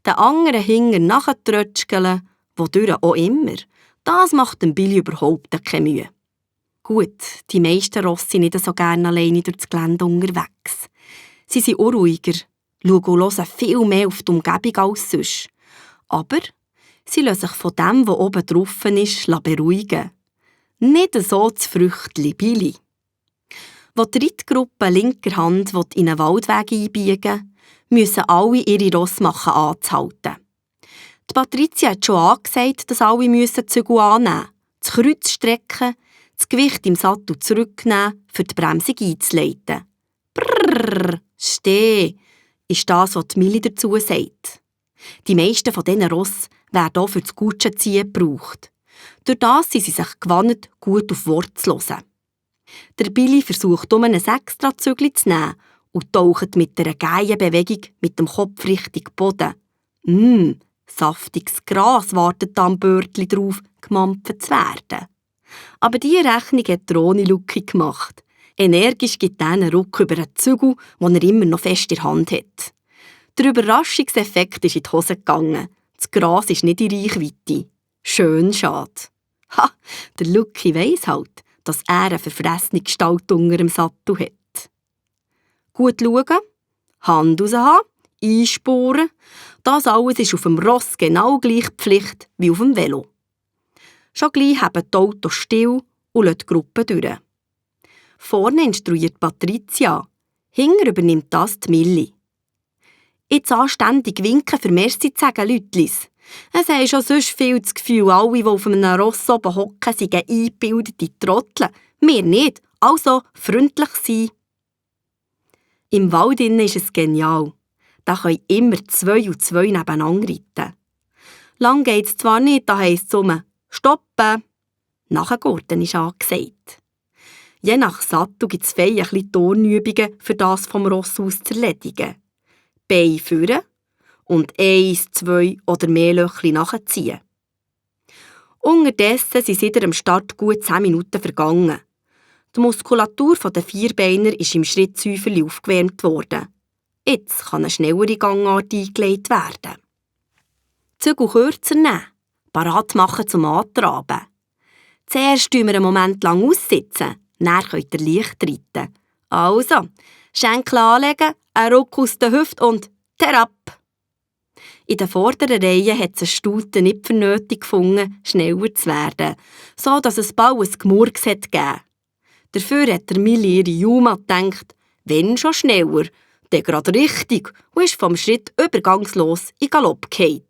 den anderen hinten nachtrötschkeln, wodurch auch immer, das macht dem Billy überhaupt keine Mühe. Gut, die meisten Rosse sind nicht so gerne alleine durch das Gelände unterwegs. Sie sind auch ruhiger, schauen und hören viel mehr auf die Umgebung als sonst. Aber sie lassen sich von dem, was oben drauf ist, beruhigen. Nicht so das Früchtli Billy. Wo die Reitgruppe linker Hand in einen Waldweg einbiegen, müssen alle ihre Rosse machen anzuhalten. Die Patricia hat schon angesagt, dass alle die Zügel annehmen müssen, das Kreuz strecken, das Gewicht im Sattel zurücknehmen, für die Bremsung einzuleiten. Brrrr, steh, ist das, was die Milli dazu sagt. Die meisten von diesen Rossen werden auch für das Kutschenziehen gebraucht. Durch das sind sie sich gewandt, gut auf Wort zu hören. Der Billy versucht, ein extra Zügel zu nehmen und taucht mit einer geilen Bewegung mit dem Kopf Richtung Boden. Saftiges Gras wartet am Bördli drauf, gemampft zu werden. Aber diese Rechnung hat ohne Lucky gemacht. Energisch gibt er einen Ruck über einen Zügel, den er immer noch fest in der Hand hat. Der Überraschungseffekt ist in die Hose gegangen. Das Gras ist nicht in Reichweite. Schön schade. Ha, der Lucky weiss halt, dass er eine verfressene Gestalt unter dem Sattel hat. Gut schauen, Hand raushaben, einsporen. Das alles ist auf dem Ross genau gleich Pflicht wie auf dem Velo. Schon gleich haben die Autos still und lassen die Gruppe durch. Vorne instruiert Patricia, hinten übernimmt das die Milli. Jetzt anständig winken für Merci zu sagen, Lütlis. Es haben schon sonst viel das Gefühl, alle, die auf einem Ross oben hocken, sind eingebildete Trottel. Wir nicht, also freundlich sein. Im Wald ist es genial. Da können immer 2 und 2 nebeneinander reiten. Lang geht es zwar nicht, da heisst es «Stoppen!» Nachgurten ist angesagt. Je nach Sattel gibt es fein ein bisschen Turnübungen, für das vom Ross aus zu erledigen. Beine führen und 1, 2 oder mehr Löchli nachziehen. Unterdessen sind seit dem Start gut 10 Minuten vergangen. Die Muskulatur der Vierbeiner ist im Schrittzäuferli aufgewärmt worden. Jetzt kann eine schnellere Gangart eingelegt werden. Zügel kürzer nehmen, parat machen zum Antraben. Zuerst wir einen Moment lang aussitzen, dann könnt ihr leicht reiten. Also, Schenkel anlegen, ein Ruck aus der Hüfte und terab. In der vorderen Reihe hat es eine Stute nicht für nötig gefunden, schneller zu werden, so dass es bald ein Gemurks gegeben. Dafür hat der Milli ihre Juma gedacht, wenn schon schneller, dann gerade richtig und ist vom Schritt übergangslos in Galopp gefallen.